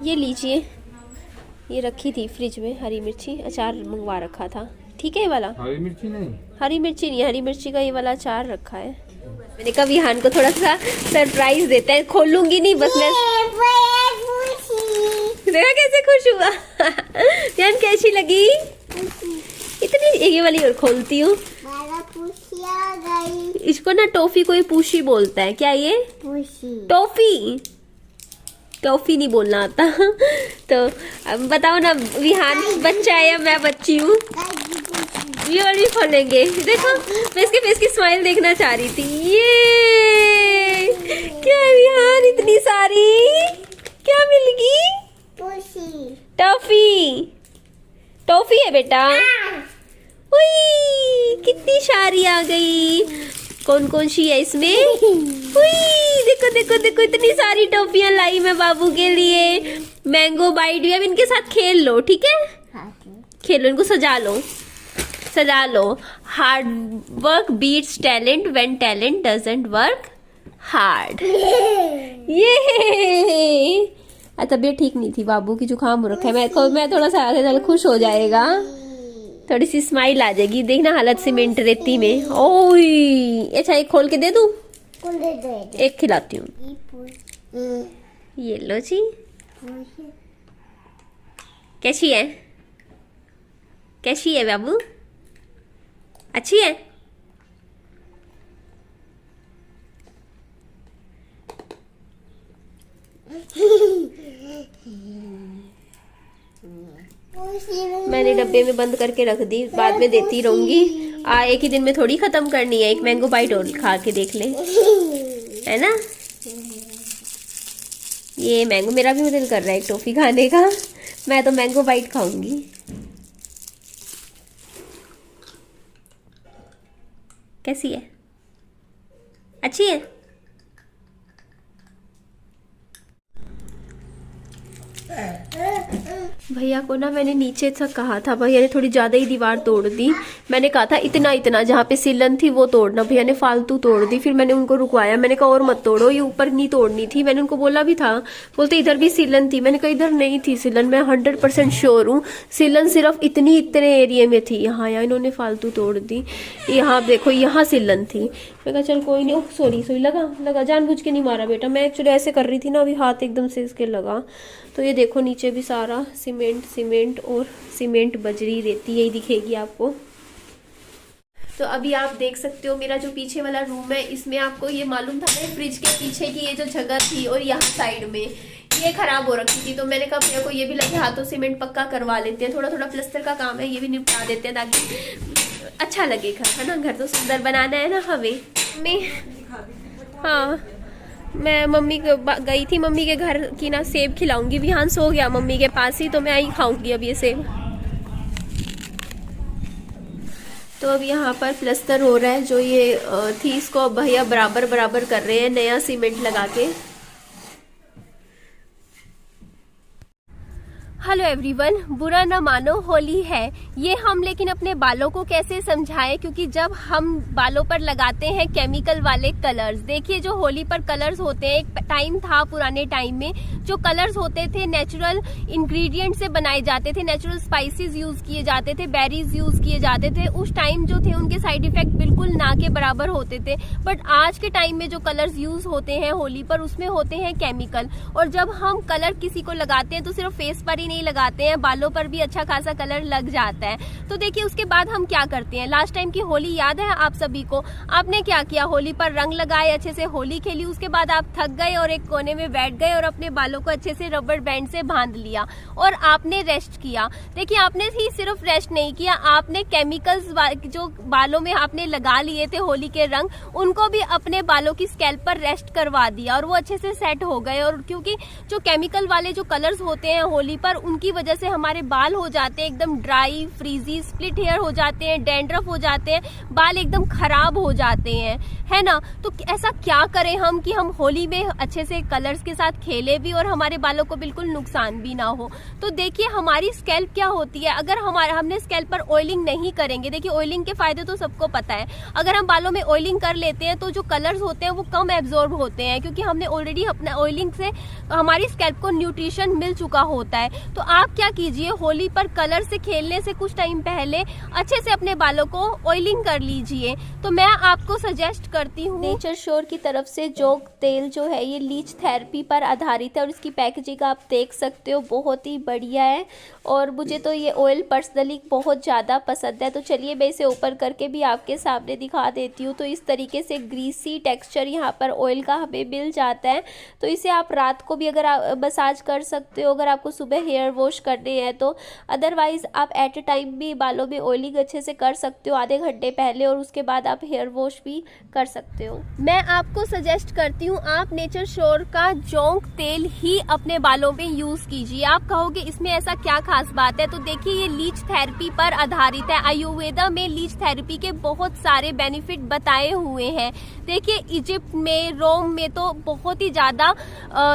ये लीजिए, ये रखी थी फ्रिज में हरी मिर्ची, अचार मंगवा रखा था। ठीक है ये वाला? हरी मिर्ची नहीं, हरी मिर्ची नहीं, हरी मिर्ची का ये वाला अचार रखा है। मैंने कहा विहान को थोड़ा सा सरप्राइज देते हैं। खोलूंगी नहीं, बस मैं देखा कैसे खुश हुआ। विहान कैसी लगी? इतनी, ये वाली और खोलती हूँ। इसको ना टॉफी कोई पूशी बोलता है। क्या ये? टॉफी? टॉफी नहीं बोलना आता। तो अब बताओ ना, विहान बच्चा है या मैं बच्ची हूँ? ये वाली खोलेंगे। देखो, मैं इसके फेस की स्माइल देखना चाह रही थी। ये क्या विहान, इतनी सारी क्या मिल गई? टॉफी। टॉफी है बेटा। उई, कितनी सारी आ गई। कौन कौन सी है इसमें? उई, देखो देखो देखो, इतनी सारी टॉफियां लाई मैं बाबू के लिए। मैंगो बाइट भी। अब इनके साथ खेल लो, ठीक है? खेलो, इनको सजा लो, सजा लो। Hard work beats talent when talent doesn't work hard. ये तबीयत ठीक नहीं थी बाबू की, जुकाम हो रखा है। मैं थोड़ा सा आगे चल, खुश हो जाएगा, थोड़ी सी स्माइल आ जाएगी। देखना हालत सीमेंट रेती में। ओई, अच्छा एक खोल के दे दूं? एक खिलाती हूँ। ये लो जी। कैसी है? कैसी है बाबू? अच्छी है? मैंने डब्बे में बंद करके रख दी, बाद में देती रहूंगी। एक ही दिन में थोड़ी खत्म करनी है। एक मैंगो बाइट और खा के देख ले, है ना? ये मैंगो, मेरा भी दिल कर रहा है एक टॉफी खाने का। मैं तो मैंगो बाइट खाऊंगी। कैसी है? अच्छी है? भैया को ना मैंने नीचे तक कहा था, भैया ने थोड़ी ज्यादा ही दीवार तोड़ दी। मैंने कहा था इतना इतना, जहाँ पे सीलन थी वो तोड़ना, भैया ने फालतू तोड़ दी। फिर मैंने उनको रुकवाया, मैंने कहा और मत तोड़ो, ये ऊपर नहीं तोड़नी थी। मैंने उनको बोला भी था, बोलते इधर भी सीलन थी। मैंने कहा इधर नहीं थी सीलन, मैं 100% श्योर हूँ। सीलन सिर्फ इतने एरिया में थी। यहाँ इन्होंने फालतू तोड़ दी। यहाँ देखो, यहाँ सीलन थी। मैं कहा चल कोई नहीं। सॉरी सॉरी, लगा जानबूझ के नहीं मारा बेटा, मैं एक्चुअली ऐसे कर रही थी ना, अभी हाथ एकदम से इसके लगा। तो ये देखो नीचे भी सारा सीमेंट और सीमेंट बजरी रेती, यही दिखेगी आपको। तो अभी आप देख सकते हो मेरा जो पीछे वाला रूम है, इसमें आपको ये मालूम था मेरे फ्रिज के पीछे की ये जो जगह थी और यहाँ साइड में ये खराब हो रखी थी। तो मैंने कहा भैया को ये भी लगे हाथों सीमेंट पक्का करवा लेते हैं, थोड़ा थोड़ा प्लास्टर का काम है, ये भी निपटा देते हैं ताकि अच्छा लगे घर, है ना? घर तो सुंदर बनाना है ना हमें। हाँ, मैं मम्मी गई थी, मम्मी के घर की ना सेब खिलाऊंगी। विहान सो गया मम्मी के पास ही, तो मैं आई खाऊंगी अब ये सेब। तो अब यहाँ पर प्लास्टर हो रहा है, जो ये थी इसको अब भैया बराबर बराबर कर रहे हैं नया सीमेंट लगा के। हेलो एवरीवन, बुरा ना मानो, होली है ये हम, लेकिन अपने बालों को कैसे समझाएं? क्योंकि जब हम बालों पर लगाते हैं केमिकल वाले कलर्स, देखिए जो होली पर कलर्स होते हैं, एक टाइम था पुराने टाइम में जो कलर्स होते थे नेचुरल इंग्रेडिएंट से बनाए जाते थे, नेचुरल स्पाइसेस यूज किए जाते थे, बेरीज यूज किए जाते थे। उस टाइम जो थे उनके साइड इफेक्ट बिल्कुल ना के बराबर होते थे। बट आज के टाइम में जो कलर्स यूज होते हैं होली पर, उसमें होते हैं केमिकल। और जब हम कलर किसी को लगाते हैं तो सिर्फ फेस पर ही नहीं लगाते हैं, बालों पर भी अच्छा खासा कलर लग जाता है। तो देखिए उसके बाद हम क्या करते हैं, लास्ट टाइम की होली याद है आप सभी को? आपने क्या किया, होली पर रंग लगाए, अच्छे से होली खेली, उसके बाद आप थक गए और एक कोने में बैठ गए और अपने बालों को अच्छे से रबर बैंड से बांध लिया और आपने रेस्ट किया। देखिए आपने ही सिर्फ रेस्ट नहीं किया, आपने केमिकल्स जो बालों में आपने लगा लिए थे होली के रंग, उनको भी अपने बालों की स्कैल्प पर रेस्ट करवा दिया और वो अच्छे से सेट हो गए। और क्योंकि जो केमिकल वाले जो कलर्स होते हैं होली पर, उनकी वजह से हमारे बाल हो जाते हैं एकदम ड्राई, फ्रीजी, स्प्लिट हेयर हो जाते हैं, डैंड्रफ हो जाते हैं, बाल एकदम खराब हो जाते हैं, है ना। तो ऐसा क्या करें हम कि हम होली में अच्छे से कलर्स के साथ खेले भी और हमारे बालों को बिल्कुल नुकसान भी ना हो। तो देखिए हमारी स्कैल्प क्या होती है, अगर हमने स्कैल्प पर ऑयलिंग नहीं करेंगे, देखिए ऑयलिंग के फायदे तो सबको पता है, अगर हम बालों में ऑयलिंग कर लेते हैं तो जो कलर्स होते हैं वो कम एब्जॉर्ब होते हैं, क्योंकि हमने ऑलरेडी अपना ऑयलिंग से हमारी स्कैल्प को न्यूट्रिशन मिल चुका होता है। तो आप क्या कीजिए, होली पर कलर से खेलने से कुछ टाइम पहले अच्छे से अपने बालों को ऑयलिंग कर लीजिए। तो मैं आपको सजेस्ट करती हूँ नेचर श्योर की तरफ से जोंक तेल जो है ये लीच थेरेपी पर आधारित है और इसकी पैकेजिंग आप देख सकते हो, बहुत ही बढ़िया है और मुझे तो ये ऑयल पर्सनली बहुत ज़्यादा पसंद है। तो चलिए मैं इसे ओपन करके भी आपके सामने दिखा देती हूँ। तो इस तरीके से ग्रीसी टेक्सचर यहाँ पर ऑयल का हमें मिल जाता है। तो इसे आप रात को भी अगर आप मसाज कर सकते हो, अगर आपको सुबह हेयर वॉश करने हैं तो, अदरवाइज आप एट अ टाइम भी बालों में ऑयलिंग अच्छे से कर सकते हो आधे घंटे पहले, और उसके बाद आप हेयर वॉश भी कर सकते हो। मैं आपको सजेस्ट करती हूँ आप नेचर श्योर का जोंक तेल ही अपने बालों में यूज कीजिए। आप कहोगे इसमें ऐसा क्या खास बात है, तो देखिए ये लीच थेरेपी पर आधारित है। आयुर्वेदा में लीच थेरेपी के बहुत सारे बेनिफिट बताए हुए हैं। देखिए इजिप्ट में, रोम में तो बहुत ही ज्यादा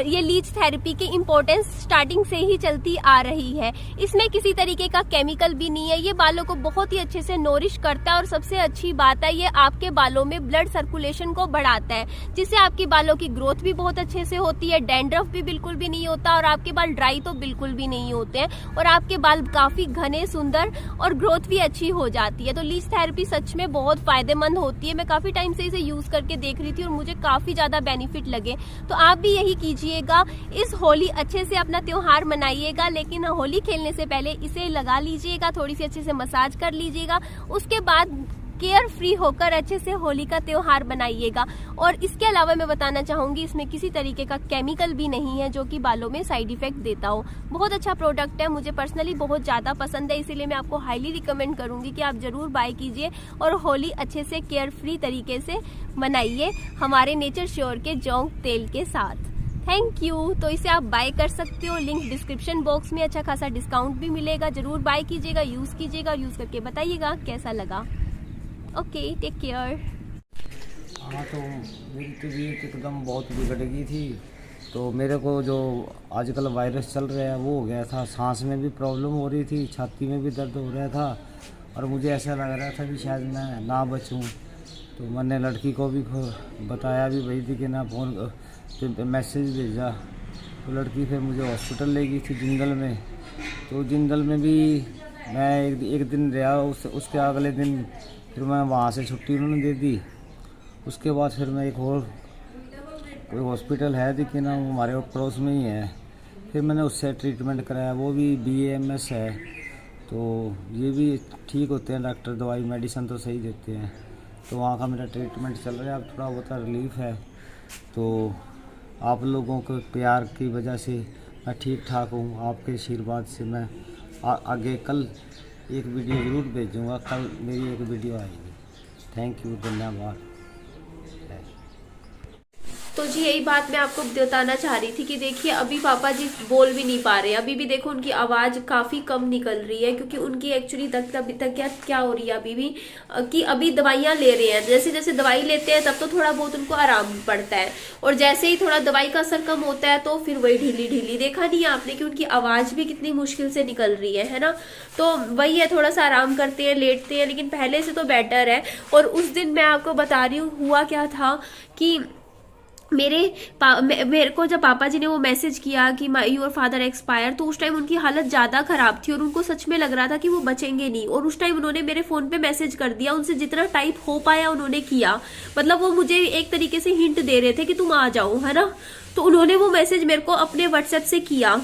ये लीच थेरेपी की इम्पोर्टेंस स्टार्टिंग से ही चलती आ रही है। इसमें किसी तरीके का केमिकल भी नहीं है, ये बालों को बहुत ही अच्छे से नोरिश करता है और सबसे अच्छी बात है ये आपके बालों में ब्लड सर्कुलेशन को बढ़ाता है, जिससे आपकी बालों की ग्रोथ भी बहुत अच्छे से होती है, डैंड्रफ भी बिल्कुल भी नहीं होता और आपके बाल ड्राई तो बिल्कुल भी नहीं होते हैं और आपके बाल काफी घने, सुंदर और ग्रोथ भी अच्छी हो जाती है। तो लीच थेरेपी सच में बहुत फायदेमंद होती है। मैं काफी टाइम से इसे यूज करके देख रही थी और मुझे काफी ज्यादा बेनिफिट लगे। तो आप भी यही कीजिएगा, इस होली अच्छे से अपना त्योहार मनाइएगा, लेकिन होली खेलने से पहले इसे लगा लीजिएगा, थोड़ी सी अच्छे से मसाज कर लीजिएगा, उसके बाद केयर फ्री होकर अच्छे से होली का त्योहार बनाइएगा। और इसके अलावा मैं बताना चाहूंगी इसमें किसी तरीके का केमिकल भी नहीं है जो कि बालों में साइड इफेक्ट देता हो। बहुत अच्छा प्रोडक्ट है, मुझे पर्सनली बहुत ज्यादा पसंद है, इसीलिए मैं आपको हाईली रिकमेंड करूंगी कि आप जरूर बाय कीजिए और होली अच्छे से केयर फ्री तरीके से मनाइए हमारे नेचर श्योर के जोंक तेल के साथ। Thank you. तो इसे आप बाय कर सकते हो, लिंक डिस्क्रिप्शन बॉक्स में, अच्छा खासा डिस्काउंट भी मिलेगा। जरूर बाय कीजिएगा, यूज कीजिएगा और यूज करके बताइएगा कैसा लगा। Okay, take care. हाँ, तो मेरी तबीयत एकदम बहुत बिगड़ गई थी। तो मेरे को जो आजकल वायरस चल रहा है वो हो गया था, सांस में भी प्रॉब्लम हो रही थी, छाती में भी दर्द हो रहा था और मुझे ऐसा लग रहा था कि शायद मैं ना बचूं। तो मैंने लड़की को भी बताया भी, भाई थी कि ना फ़ोन पे मैसेज भेजा। तो लड़की फिर मुझे हॉस्पिटल ले गई थी जिंदल में। तो जिंदल में भी मैं एक दिन रहा, उसके अगले दिन फिर मैं वहाँ से छुट्टी उन्होंने दे दी। उसके बाद फिर मैं एक और कोई हॉस्पिटल है देखिए ना, वो हमारे पड़ोस में ही है, फिर मैंने उससे ट्रीटमेंट कराया, वो भी BAMS है। तो ये भी ठीक होते हैं डॉक्टर, दवाई मेडिसिन तो सही देते हैं। तो वहाँ का मेरा ट्रीटमेंट चल रहा है, अब थोड़ा बहुत रिलीफ है। तो आप लोगों के प्यार की वजह से मैं ठीक ठाक हूँ, आपके आशीर्वाद से मैं आगे कल एक वीडियो ज़रूर भेजूँगा, कल मेरी एक वीडियो आएगी। थैंक यू, धन्यवाद। तो जी यही बात मैं आपको बताना चाह रही थी कि देखिए अभी पापा जी बोल भी नहीं पा रहे हैं, अभी भी देखो उनकी आवाज़ काफ़ी कम निकल रही है, क्योंकि उनकी एक्चुअली तक क्या हो रही है अभी भी कि अभी दवाइयाँ ले रहे हैं। जैसे जैसे दवाई लेते हैं तब तो थोड़ा बहुत उनको आराम पड़ता है, और जैसे ही थोड़ा दवाई का असर कम होता है तो फिर वही ढीली ढीली, देखा नहीं है आपने कि उनकी आवाज़ भी कितनी मुश्किल से निकल रही है ना। तो वही है, थोड़ा सा आराम करते हैं, लेटते हैं, लेकिन पहले से तो बेटर है। और उस दिन मैं आपको बता रही हूँ हुआ क्या था कि मेरे को जब पापा जी ने वो मैसेज किया कि योर फादर एक्सपायर, तो उस टाइम उनकी हालत ज़्यादा ख़राब थी और उनको सच में लग रहा था कि वो बचेंगे नहीं। और उस टाइम उन्होंने मेरे फ़ोन पे मैसेज कर दिया, उनसे जितना टाइप हो पाया उन्होंने किया, मतलब वो मुझे एक तरीके से हिंट दे रहे थे कि तुम आ जाओ, है ना। तो उन्होंने वो मैसेज मेरे को अपने व्हाट्सएप से किया।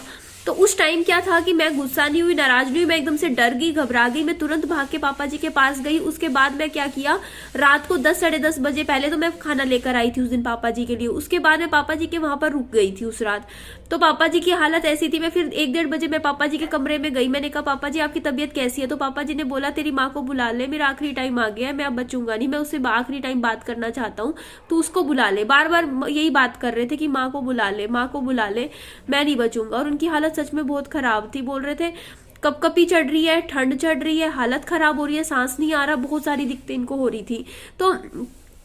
तो उस टाइम क्या था कि मैं गुस्सा नहीं हुई, नाराज नहीं हुई, मैं एकदम से डर गई, घबरा गई। मैं तुरंत भाग के पापा जी के पास गई। उसके बाद मैं क्या किया, रात को 10 साढ़े 10 बजे, पहले तो मैं खाना लेकर आई थी उस दिन पापा जी के लिए, उसके बाद मैं पापा जी के वहां पर रुक गई थी उस रात। तो पापा जी की हालत ऐसी थी, मैं फिर 1-1:30 बजे मैं पापा जी के कमरे में गई। मैंने कहा पापा जी आपकी तबीयत कैसी है? तो पापा जी ने बोला तेरी माँ को बुला ले, मेरा आखिरी टाइम आ गया है, मैं अब बचूंगा नहीं, मैं उससे आखिरी टाइम बात करना चाहता हूँ, तो उसको बुला ले। बार बार यही बात कर रहे थे कि माँ को बुला ले, माँ को बुला ले, मैं नहीं बचूंगा। और उनकी हालत हालत सच में बहुत खराब थी। बोल रहे थे कपकपी चढ़ रही है, ठंड चढ़ रही है, हालत खराब हो रही है, सांस नहीं आ रहा, बहुत सारी दिक्कतें इनको हो रही थी। तो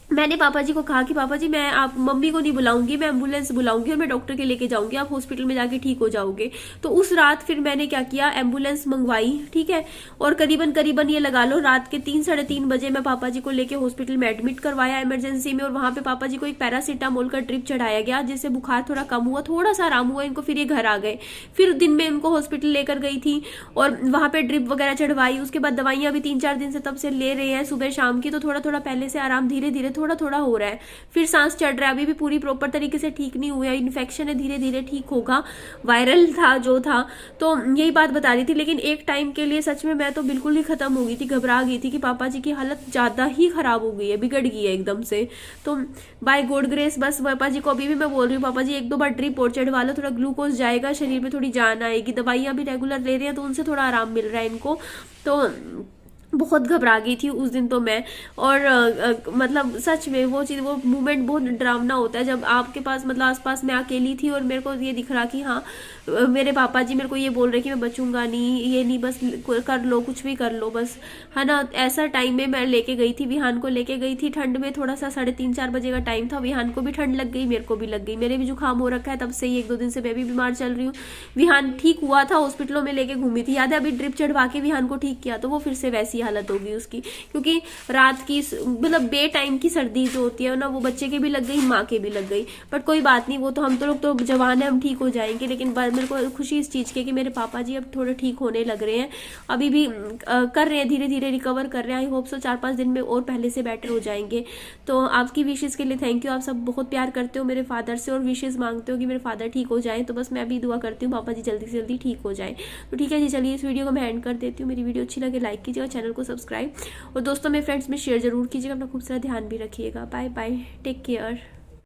मैंने पापा जी को कहा कि पापा जी मैं आप मम्मी को नहीं बुलाऊंगी, मैं एम्बुलेंस बुलाऊंगी और मैं डॉक्टर के लेके जाऊंगी, आप हॉस्पिटल में जाके ठीक हो जाओगे। तो उस रात फिर मैंने क्या किया, एम्बुलेंस मंगवाई, ठीक है, और करीबन ये लगा लो रात के 3 साढ़े 3 बजे मैं पापा जी को लेके हॉस्पिटल में एडमिट करवाया इमरजेंसी में। और वहां पे पापा जी को एक पैरासीटामोल का ड्रिप चढ़ाया गया, जिससे बुखार थोड़ा कम हुआ, थोड़ा सा आराम हुआ इनको। फिर ये घर आ गए। फिर दिन में इनको हॉस्पिटल लेकर गई थी और वहां पे ड्रिप वगैरह चढ़वाई। उसके बाद दवाइयां भी 3-4 दिन से तब से ले रहे हैं सुबह शाम की। तो थोड़ा थोड़ा पहले से आराम धीरे धीरे थोड़ा थोड़ा हो रहा है। फिर सांस चढ़ रहा है, अभी भी पूरी प्रॉपर तरीके से ठीक नहीं हुआ है, इन्फेक्शन है, धीरे धीरे ठीक होगा, वायरल था जो था। तो यही बात बता रही थी। लेकिन एक टाइम के लिए सच में मैं तो बिल्कुल ही खत्म हो गई थी, घबरा गई थी कि पापा जी की हालत ज्यादा ही खराब हो गई है, बिगड़ गई है एकदम से। तो बाय गॉड ग्रेस बस पापा जी को अभी भी मैं बोल रही हूँ, पापा जी 1-2 बार ड्रिप और चढ़वा लो, थोड़ा ग्लूकोज जाएगा, शरीर में थोड़ी जान आएगी। दवाइयां भी रेगुलर ले रहे हैं तो उनसे थोड़ा आराम मिल रहा है इनको। तो बहुत घबरा गई थी उस दिन तो मैं। और मतलब सच में वो चीज़, वो मोमेंट बहुत डरावना होता है जब आपके पास मतलब आसपास मैं अकेली थी और मेरे को ये दिख रहा कि हाँ मेरे पापा जी मेरे को ये बोल रहे कि मैं बचूंगा नहीं, ये नहीं, बस कर लो, कुछ भी कर लो बस, है ना। ऐसा टाइम में मैं लेके गई थी, विहान को लेके गई थी ठंड में, थोड़ा सा 3:30-4 बजे का टाइम था। विहान को भी ठंड लग गई, मेरे को भी लग गई, मेरे भी जुकाम हो रखा है तब से ही, 1-2 दिन से मैं भी बीमार चल रही हूँ। विहान ठीक हुआ था, हॉस्पिटलों में लेके घूमी थी, याद है, अभी ड्रिप चढ़वा के विहान को ठीक किया तो वो फिर से वैसी हालत होगी उसकी, क्योंकि रात की मतलब बे टाइम की सर्दी जो होती है ना, वो बच्चे के भी लग गई, माँ के भी लग गई। बट कोई बात नहीं, वो तो हम तो लोग तो जवान है, हम ठीक हो जाएंगे। लेकिन मेरे को खुशी इस चीज़ की कि मेरे पापा जी अब थोड़े ठीक होने लग रहे हैं, अभी भी कर रहे हैं, धीरे धीरे रिकवर कर रहे हैं। आई होप सो 4-5 दिन में और पहले से बेटर हो जाएंगे। तो आपकी विशेष के लिए थैंक यू। आप सब बहुत प्यार करते हो मेरे फादर से और विशेष मांगते हो कि मेरे फादर ठीक हो जाए। तो बस मैं भी दुआ करती हूँ पापा जी जल्दी से जल्दी ठीक हो जाए। तो ठीक है जी, चलिए इस वीडियो को मैं एंड कर देती हूँ। मेरी वीडियो अच्छी लगे लाइक कीजिएगा, चैनल को सब्सक्राइब और दोस्तों में फ्रेंड्स में शेयर जरूर कीजिएगा। अपना खूब सारा ध्यान भी रखिएगा। Bye bye, take care.